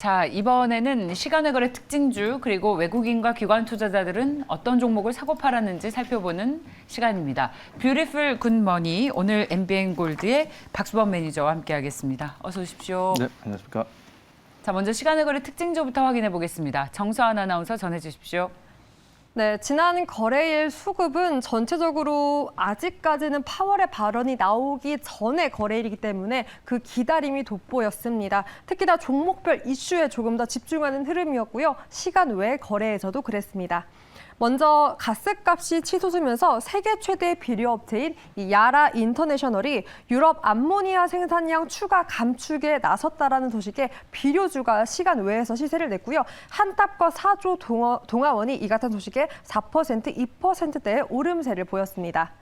자, 이번에는 시간외 거래 특징주 그리고 외국인과 기관 투자자들은 어떤 종목을 사고 팔았는지 살펴보는 시간입니다. 뷰티풀 굿머니 오늘 MBN 골드의 박수범 매니저와 함께하겠습니다. 어서 오십시오. 네, 안녕하십니까. 자, 먼저 시간외 거래 특징주부터 확인해 보겠습니다. 정서한 아나운서 전해 주십시오. 네, 지난 거래일 수급은 전체적으로 아직까지는 파월의 발언이 나오기 전에 거래일이기 때문에 그 기다림이 돋보였습니다. 특히나 종목별 이슈에 조금 더 집중하는 흐름이었고요. 시간 외 거래에서도 그랬습니다. 먼저 가스값이 치솟으면서 세계 최대 비료업체인 이 야라 인터내셔널이 유럽 암모니아 생산량 추가 감축에 나섰다라는 소식에 비료주가 시간 외에서 시세를 냈고요. 한탑과 사조 동아원이 이 같은 소식에 4%, 2%대의 오름세를 보였습니다.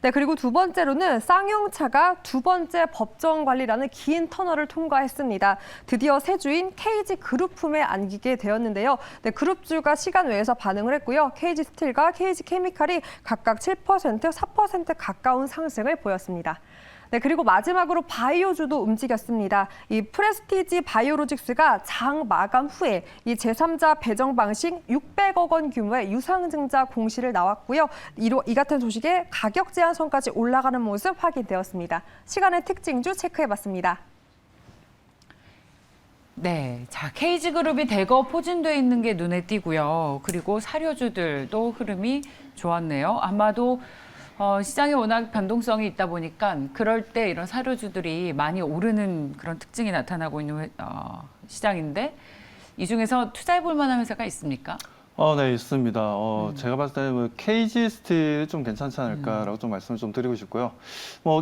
네, 그리고 두 번째로는 쌍용차가 두 번째 법정 관리라는 긴 터널을 통과했습니다. 드디어 새 주인 KG 그룹품에 안기게 되었는데요. 네, 그룹주가 시간 외에서 반응을 했고요. KG 스틸과 KG 케미칼이 각각 7%, 4% 가까운 상승을 보였습니다. 네, 그리고 마지막으로 바이오주도 움직였습니다. 이 프레스티지 바이오로직스가 장 마감 후에 이 제3자 배정 방식 600억 원 규모의 유상증자 공시를 나왔고요. 이 같은 소식에 가격 제한선까지 올라가는 모습 확인되었습니다. 시간의 특징주 체크해봤습니다. 네, 자 KG그룹이 대거 포진돼 있는 게 눈에 띄고요. 그리고 사료주들도 흐름이 좋았네요. 아마도 시장에 워낙 변동성이 있다 보니까 그럴 때 이런 사료주들이 많이 오르는 그런 특징이 나타나고 있는 시장인데 이 중에서 투자해볼 만한 회사가 있습니까? 네, 있습니다. 제가 봤을 때는 뭐 KG 스틸이 좀 괜찮지 않을까라고 좀 말씀을 좀 드리고 싶고요.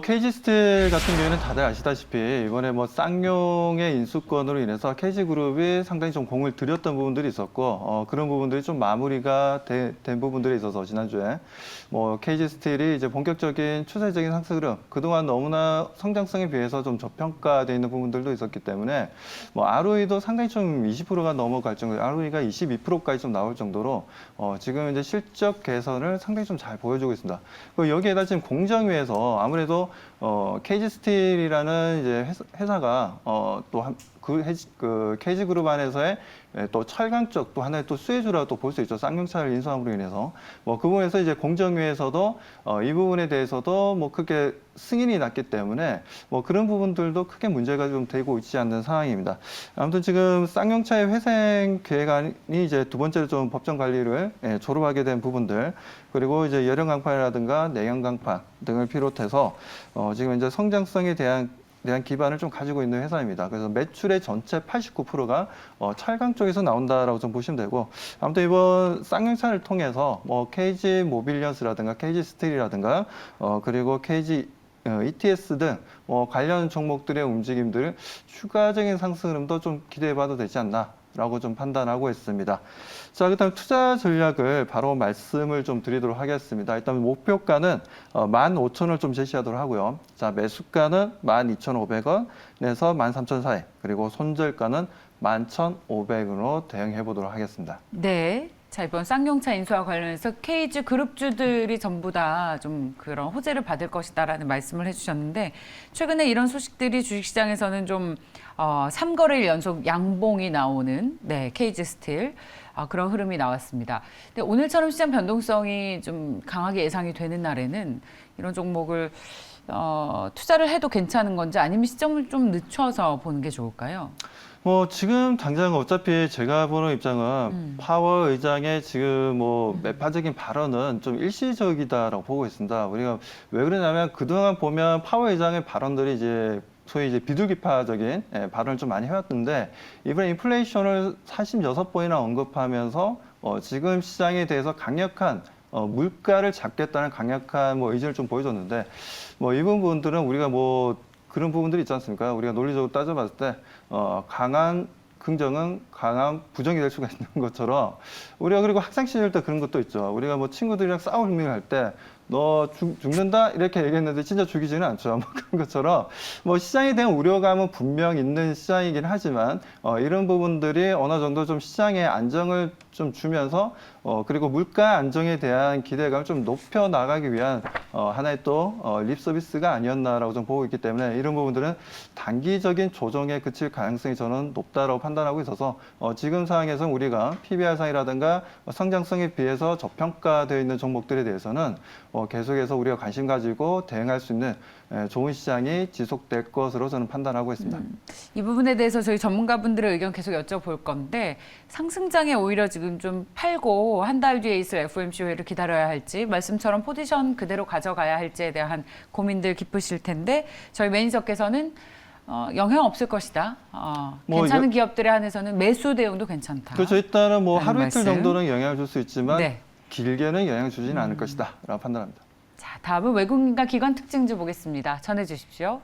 KG 스틸 같은 경우에는 다들 아시다시피 이번에 쌍용의 인수권으로 인해서 KG 그룹이 상당히 좀 공을 들였던 부분들이 있었고, 그런 부분들이 좀 마무리가 된 부분들이 있어서 지난주에 KG 스틸이 이제 본격적인 추세적인 상승 흐름, 그동안 너무나 성장성에 비해서 좀 저평가되어 있는 부분들도 있었기 때문에 ROE도 상당히 좀 20%가 넘어갈 정도, ROE가 22%까지 좀 나올 정도로 지금 이제 실적 개선을 상당히 좀 잘 보여주고 있습니다. 그리고 여기에다 지금 공정위에서 아무래도 KG 스틸이라는 이제 회사가 그 KG 그룹 안에서의 또 철강 쪽 또 하나의 또 수혜주라고 또 볼 수 있죠. 쌍용차를 인수함으로 인해서 그 부분에서 이제 공정위에서도 이 부분에 대해서도 크게 승인이 났기 때문에 그런 부분들도 크게 문제가 좀 되고 있지 않는 상황입니다. 아무튼 지금 쌍용차의 회생 계획안이 이제 두 번째로 좀 법정 관리를 졸업하게 된 부분들, 그리고 이제 열형 강판이라든가 내연 강판 등을 비롯해서 지금 이제 성장성에 대한 기반을 좀 가지고 있는 회사입니다. 그래서 매출의 전체 89%가 철강 쪽에서 나온다라고 좀 보시면 되고, 아무튼 이번 쌍용차를 통해서 KG 모빌리언스라든가 KG 스틸이라든가 그리고 KG ETS 등 관련 종목들의 움직임들 추가적인 상승 흐름도 좀 기대해봐도 되지 않나라고 좀 판단하고 있습니다. 자, 그다음 투자 전략을 바로 말씀을 좀 드리도록 하겠습니다. 일단 목표가는 15,000원을 좀 제시하도록 하고요. 자, 매수가는 12,500원에서 13,000원 사이, 그리고 손절가는 11,500원으로 대응해 보도록 하겠습니다. 네. 자, 이번 쌍용차 인수와 관련해서 KG 그룹주들이 전부 다 좀 그런 호재를 받을 것이다라는 말씀을 해주셨는데, 최근에 이런 소식들이 주식시장에서는 좀 3거래일 연속 양봉이 나오는 KG 스틸 그런 흐름이 나왔습니다. 근데 오늘처럼 시장 변동성이 좀 강하게 예상이 되는 날에는 이런 종목을 투자를 해도 괜찮은 건지 아니면 시점을 좀 늦춰서 보는 게 좋을까요? 지금 당장 어차피 제가 보는 입장은 파월 의장의 지금 매파적인 발언은 좀 일시적이다라고 보고 있습니다. 우리가 왜 그러냐면 그동안 보면 파월 의장의 발언들이 이제 소위 이제 비둘기파적인 발언을 좀 많이 해왔는데, 이번에 인플레이션을 46번이나 언급하면서 지금 시장에 대해서 강력한 물가를 잡겠다는 강력한 의지를 좀 보여줬는데, 이 부분들은 우리가 그런 부분들이 있지 않습니까? 우리가 논리적으로 따져봤을 때 강한 긍정은 강한 부정이 될 수가 있는 것처럼, 우리가 그리고 학창 시절 때 그런 것도 있죠. 우리가 친구들이랑 싸울 할 때 너 죽는다 이렇게 얘기했는데 진짜 죽이지는 않죠. 뭐 그런 것처럼 뭐 시장에 대한 우려감은 분명 있는 시장이긴 하지만 이런 부분들이 어느 정도 좀 시장에 안정을 좀 주면서 그리고 물가 안정에 대한 기대감을 좀 높여 나가기 위한 하나의 또 립 서비스가 아니었나라고 좀 보고 있기 때문에 이런 부분들은 단기적인 조정에 그칠 가능성이 저는 높다라고 판단하고 있어서 지금 상황에서 우리가 PBR 상이라든가 성장성에 비해서 저평가되어 있는 종목들에 대해서는 계속해서 우리가 관심 가지고 대응할 수 있는 좋은 시장이 지속될 것으로 저는 판단하고 있습니다. 이 부분에 대해서 저희 전문가분들의 의견 계속 여쭤볼 건데 상승장에 오히려 지금 좀 팔고 한 달 뒤에 있을 FOMC 회의를 기다려야 할지 말씀처럼 포지션 그대로 가져가야 할지에 대한 고민들 깊으실 텐데 저희 매니저께서는 영향 없을 것이다. 괜찮은 기업들에 한해서는 매수 대응도 괜찮다. 그렇죠. 일단은 뭐 하루 말씀. 이틀 정도는 영향을 줄 수 있지만 네. 길게는 영향을 주지는 않을 것이다라고 판단합니다. 자, 다음은 외국인과 기관 특징주 보겠습니다. 전해 주십시오.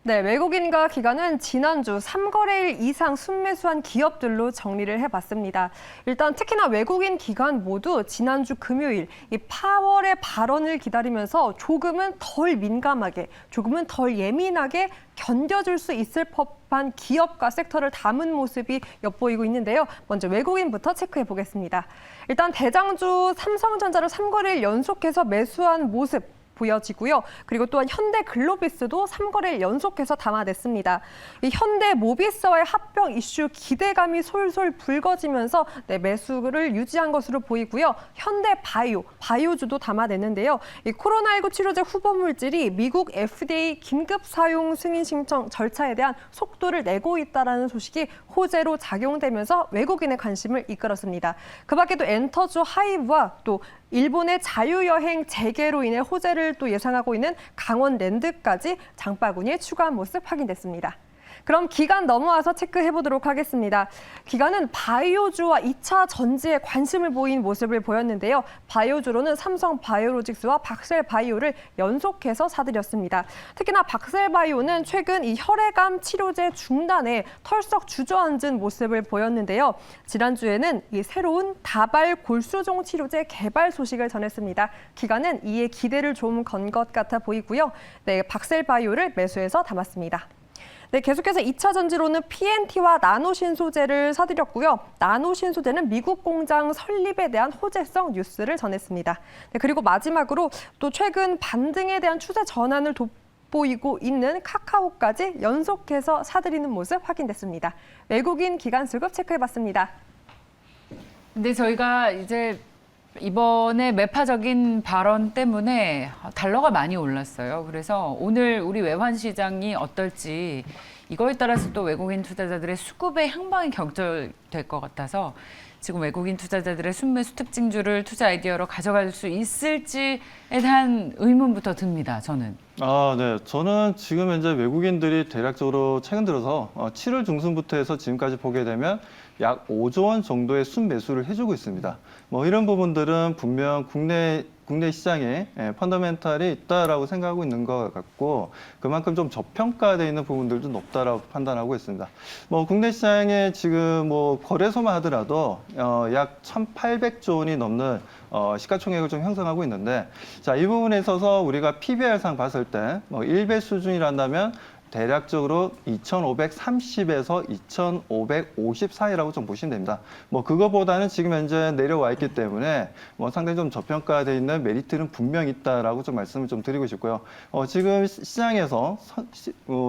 네, 외국인과 기관은 지난주 3거래일 이상 순매수한 기업들로 정리를 해봤습니다. 일단 특히나 외국인 기관 모두 지난주 금요일 이 파월의 발언을 기다리면서 조금은 덜 민감하게, 조금은 덜 예민하게 견뎌줄 수 있을 법한 기업과 섹터를 담은 모습이 엿보이고 있는데요. 먼저 외국인부터 체크해 보겠습니다. 일단 대장주 삼성전자를 3거래일 연속해서 매수한 모습 보여지고요. 그리고 또한 현대글로비스도 3거래일 연속해서 담아냈습니다. 이 현대모비스와의 합병 이슈 기대감이 솔솔 불거지면서 매수를 유지한 것으로 보이고요. 바이오주도 담아냈는데요. 이 코로나19 치료제 후보 물질이 미국 FDA 긴급 사용 승인 신청 절차에 대한 속도를 내고 있다는 소식이 호재로 작용되면서 외국인의 관심을 이끌었습니다. 그 밖에도 엔터주 하이브와 또 일본의 자유여행 재개로 인해 호재를 또 예상하고 있는 강원랜드까지 장바구니에 추가한 모습 확인됐습니다. 그럼 기간 넘어와서 체크해 보도록 하겠습니다. 기간은 바이오주와 2차 전지에 관심을 보인 모습을 보였는데요. 바이오주로는 삼성 바이오로직스와 박셀바이오를 연속해서 사들였습니다. 특히나 박셀바이오는 최근 이 혈액암 치료제 중단에 털썩 주저앉은 모습을 보였는데요. 지난주에는 이 새로운 다발 골수종 치료제 개발 소식을 전했습니다. 기간은 이에 기대를 좀 건 것 같아 보이고요. 네, 박셀바이오를 매수해서 담았습니다. 네, 계속해서 2차 전지로는 PNT와 나노신소재를 사들였고요. 나노신소재는 미국 공장 설립에 대한 호재성 뉴스를 전했습니다. 네, 그리고 마지막으로 또 최근 반등에 대한 추세 전환을 돋보이고 있는 카카오까지 연속해서 사들이는 모습 확인됐습니다. 외국인 기관 수급 체크해봤습니다. 근데 저희가 이제 이번에 매파적인 발언 때문에 달러가 많이 올랐어요. 그래서 오늘 우리 외환 시장이 어떨지 이거에 따라서 또 외국인 투자자들의 수급의 향방이 결정될 것 같아서 지금 외국인 투자자들의 순매수 특징주를 투자 아이디어로 가져갈 수 있을지에 대한 의문부터 듭니다. 저는. 네. 저는 지금 현재 외국인들이 대략적으로 최근 들어서 7월 중순부터 해서 지금까지 보게 되면 약 5조 원 정도의 순매수를 해주고 있습니다. 뭐 이런 부분들은 분명 국내 시장에 펀더멘탈이 있다라고 생각하고 있는 것 같고 그만큼 좀 저평가되어 있는 부분들도 높다라고 판단하고 있습니다. 뭐 국내 시장에 지금 뭐 거래소만 하더라도 약 1,800조 원이 넘는 시가총액을 좀 형성하고 있는데 자, 이 부분에 있어서 우리가 PBR상 봤을 때 뭐 1배 수준이란다면 대략적으로 2,530에서 2,550 사이라고 좀 보시면 됩니다. 뭐 그거보다는 지금 현재 내려와 있기 때문에 뭐 상당히 좀 저평가되어 있는 메리트는 분명히 있다라고 좀 말씀을 좀 드리고 싶고요. 지금 시장에서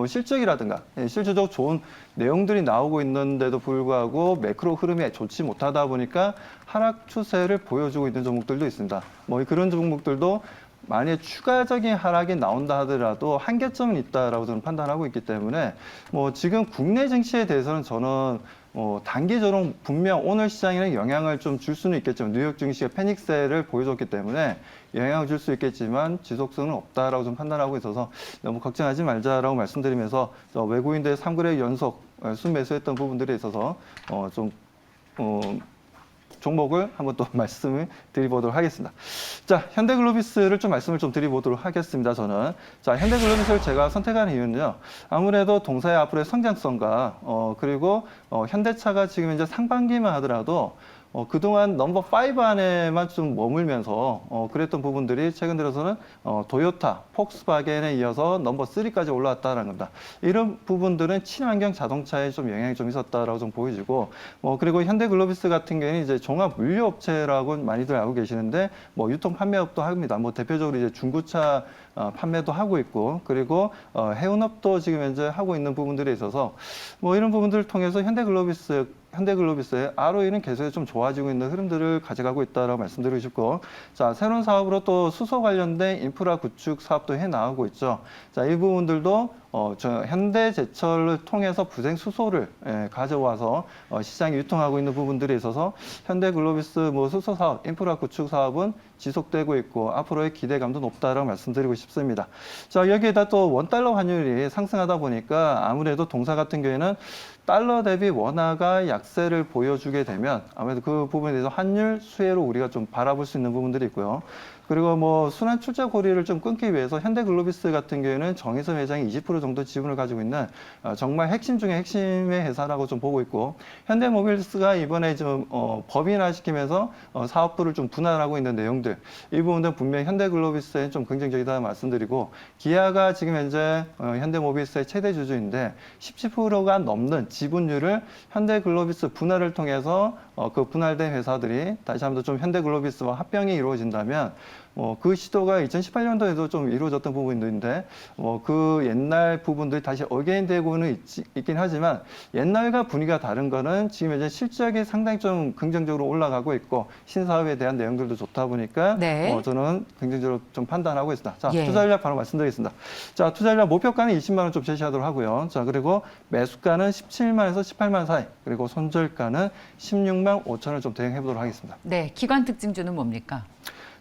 실적이라든가 실질적으로 좋은 내용들이 나오고 있는데도 불구하고 매크로 흐름이 좋지 못하다 보니까 하락 추세를 보여주고 있는 종목들도 있습니다. 뭐 그런 종목들도 만약에 추가적인 하락이 나온다 하더라도 한계점은 있다라고 저는 판단하고 있기 때문에 뭐 지금 국내 증시에 대해서는 저는 단기적으로 분명 오늘 시장에는 영향을 좀 줄 수는 있겠지만 뉴욕 증시가 패닉세를 보여줬기 때문에 영향을 줄 수 있겠지만 지속성은 없다라고 좀 판단하고 있어서 너무 걱정하지 말자라고 말씀드리면서 외국인들의 3거래 연속 순매수했던 부분들에 있어서 종목을 한번 또 말씀을 드려보도록 하겠습니다. 자, 현대글로비스를 좀 말씀을 좀 드려보도록 하겠습니다. 저는 자, 현대글로비스를 제가 선택한 이유는요. 아무래도 동사의 앞으로의 성장성과 그리고 현대차가 지금 이제 상반기만 하더라도 그동안 넘버 5 안에만 좀 머물면서 그랬던 부분들이 최근 들어서는 도요타, 폭스바겐에 이어서 넘버 3까지 올라왔다는 겁니다. 이런 부분들은 친환경 자동차에 좀 영향이 좀 있었다라고 좀 보여지고, 그리고 현대글로비스 같은 경우에는 이제 종합 물류업체라고 많이들 알고 계시는데, 유통 판매업도 합니다. 대표적으로 이제 중고차 판매도 하고 있고, 그리고 해운업도 지금 현재 하고 있는 부분들에 있어서 이런 부분들을 통해서 현대글로비스의 ROE는 계속 좀 좋아지고 있는 흐름들을 가져가고 있다라고 말씀드리고 싶고, 자, 새로운 사업으로 또 수소 관련된 인프라 구축 사업도 해 나가고 있죠. 자, 이 부분들도 현대제철을 통해서 부생 수소를 가져와서 시장에 유통하고 있는 부분들이 있어서 현대글로비스 수소 사업, 인프라 구축 사업은 지속되고 있고 앞으로의 기대감도 높다라고 말씀드리고 싶습니다. 자, 여기에다 또 원달러 환율이 상승하다 보니까 아무래도 동사 같은 경우에는 달러 대비 원화가 약세를 보여주게 되면 아무래도 그 부분에 대해서 환율 수혜로 우리가 좀 바라볼 수 있는 부분들이 있고요. 그리고 순환 출자 고리를 좀 끊기 위해서 현대글로비스 같은 경우에는 정의선 회장이 20% 정도 지분을 가지고 있는 정말 핵심 중에 핵심의 회사라고 좀 보고 있고, 현대모빌리스가 이번에 좀 법인화시키면서 사업부를 좀 분할하고 있는 내용들, 이 부분들은 분명히 현대글로비스에 좀 긍정적이다 말씀드리고, 기아가 지금 현재 현대모빌리스의 최대 주주인데 17%가 넘는 지분율을 현대글로비스 분할을 통해서 그 분할된 회사들이 다시 한번 좀 현대글로비스와 합병이 이루어진다면 그 시도가 2018년도에도 좀 이루어졌던 부분도 있는데 그 옛날 부분들이 다시 어게인되고는 있긴 하지만 옛날과 분위기가 다른 거는 지금 이제 실적이 상당히 좀 긍정적으로 올라가고 있고 신사업에 대한 내용들도 좋다 보니까 네. 저는 긍정적으로 좀 판단하고 있습니다. 자, 예. 투자 전략 바로 말씀드리겠습니다. 자, 투자 전략 목표가는 20만 원 좀 제시하도록 하고요. 자, 그리고 매수가는 17만에서 18만 사이, 그리고 손절가는 16만 5천 원 좀 대응해 보도록 하겠습니다. 네, 기관 특징주는 뭡니까?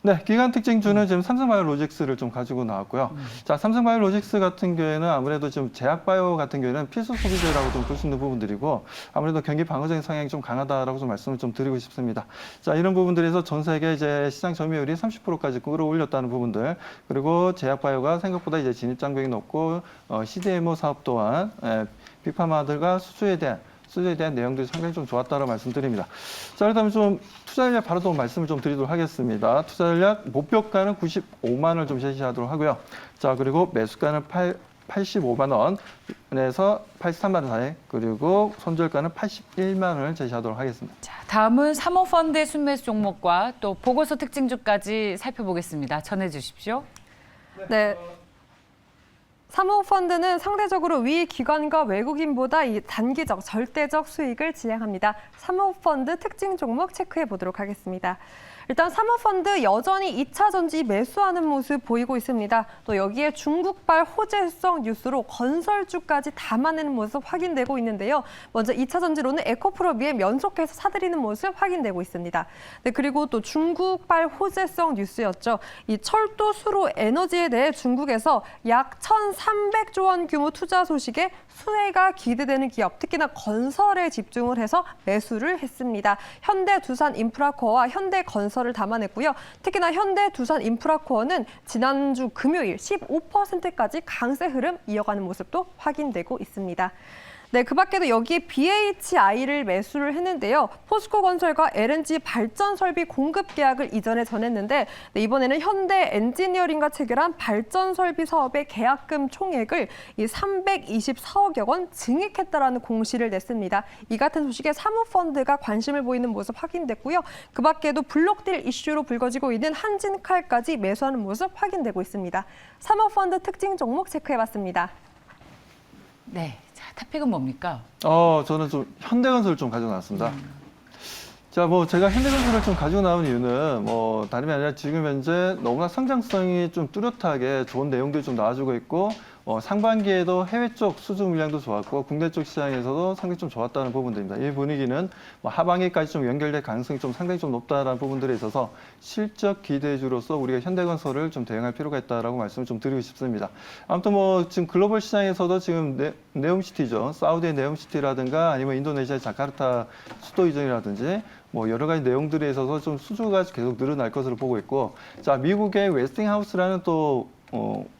네, 기간 특징주는 지금 삼성바이오로직스를 좀 가지고 나왔고요. 자, 삼성바이오로직스 같은 경우에는 아무래도 좀 제약바이오 같은 경우에는 필수 소비재라고 좀 볼 수 있는 부분들이고, 아무래도 경기 방어적인 성향이 좀 강하다라고 좀 말씀을 좀 드리고 싶습니다. 자, 이런 부분들에서 전 세계 이제 시장 점유율이 30%까지 끌어올렸다는 부분들, 그리고 제약바이오가 생각보다 이제 진입 장벽이 높고, CDMO 사업 또한 빅파마들과 수주에 대한 내용들이 상당히 좀 좋았다고 말씀드립니다. 자, 그렇다면 좀 투자 전략 바로 또 말씀을 좀 드리도록 하겠습니다. 투자 전략 목표가는 95만 원을 좀 제시하도록 하고요. 자, 그리고 매수가는 85만 원에서 83만 원 사이, 그리고 손절가는 81만 원을 제시하도록 하겠습니다. 자, 다음은 사모펀드의 순매수 종목과 또 보고서 특징주까지 살펴보겠습니다. 전해 주십시오. 네. 사모펀드는 상대적으로 위 기관과 외국인보다 이 단기적, 절대적 수익을 지향합니다. 사모펀드 특징 종목 체크해 보도록 하겠습니다. 일단 사모펀드 여전히 2차 전지 매수하는 모습 보이고 있습니다. 또 여기에 중국발 호재성 뉴스로 건설주까지 담아내는 모습 확인되고 있는데요. 먼저 2차 전지로는 에코프로비에 면속해서 사들이는 모습 확인되고 있습니다. 네, 그리고 또 중국발 호재성 뉴스였죠. 이 철도, 수로, 에너지에 대해 중국에서 약 1,300조 원 규모 투자 소식에 수혜가 기대되는 기업, 특히나 건설에 집중을 해서 매수를 했습니다. 현대두산인프라코어와 현대건설을 담아냈고요. 특히나 현대두산인프라코어는 지난주 금요일 15%까지 강세 흐름 이어가는 모습도 확인되고 있습니다. 네, 그 밖에도 여기에 BHI를 매수를 했는데요. 포스코건설과 LNG 발전 설비 공급 계약을 이전에 전했는데 이번에는 현대 엔지니어링과 체결한 발전 설비 사업의 계약금 총액을 324억여 원 증액했다라는 공시를 냈습니다. 이 같은 소식에 사모펀드가 관심을 보이는 모습 확인됐고요. 그 밖에도 블록딜 이슈로 불거지고 있는 한진칼까지 매수하는 모습 확인되고 있습니다. 사모펀드 특징 종목 체크해봤습니다. 네, 자, 탑픽은 뭡니까? 저는 좀 현대건설을 좀 가지고 나왔습니다. 자, 제가 현대건설을 좀 가지고 나온 이유는 다름이 아니라 지금 현재 너무나 성장성이 좀 뚜렷하게 좋은 내용들이 좀 나와주고 있고, 상반기에도 해외 쪽 수주 물량도 좋았고 국내 쪽 시장에서도 상당히 좀 좋았다는 부분들입니다. 이 분위기는 하반기까지 좀 연결될 가능성이 좀 상당히 좀 높다라는 부분들에 있어서 실적 기대주로서 우리가 현대건설을 좀 대응할 필요가 있다라고 말씀을 좀 드리고 싶습니다. 아무튼 지금 글로벌 시장에서도 지금 네옴시티죠. 사우디의 네옴시티라든가 아니면 인도네시아의 자카르타 수도 이전이라든지 여러 가지 내용들에 있어서 좀 수주가 계속 늘어날 것으로 보고 있고, 자, 미국의 웨스팅하우스라는 또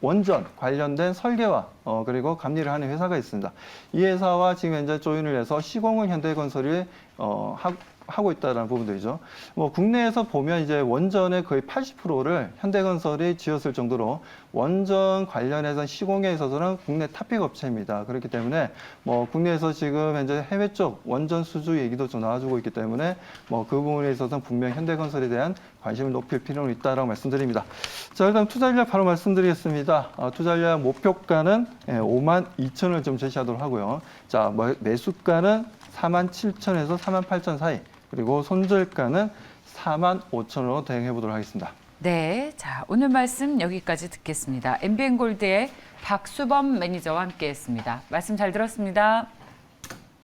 원전 관련된 설계와 그리고 감리를 하는 회사가 있습니다. 이 회사와 지금 현재 조인을 해서 시공은 현대건설이 하고 있다는 부분들이죠. 뭐 국내에서 보면 이제 원전의 거의 80%를 현대건설이 지었을 정도로 원전 관련해서 시공에 있어서는 국내 탑픽 업체입니다. 그렇기 때문에 뭐 국내에서 지금 현재 해외 쪽 원전 수주 얘기도 좀 나와주고 있기 때문에 뭐 그 부분에 있어서는 분명 현대건설에 대한 관심을 높일 필요는 있다라고 말씀드립니다. 자, 일단 투자 전략 바로 말씀드리겠습니다. 투자 전략 목표가는 52,000을 좀 제시하도록 하고요. 자, 매수가는 47,000에서 48,000 사이, 그리고 손절가는 45,000으로 대응해 보도록 하겠습니다. 네, 자 오늘 말씀 여기까지 듣겠습니다. MBN골드의 박수범 매니저와 함께했습니다. 말씀 잘 들었습니다.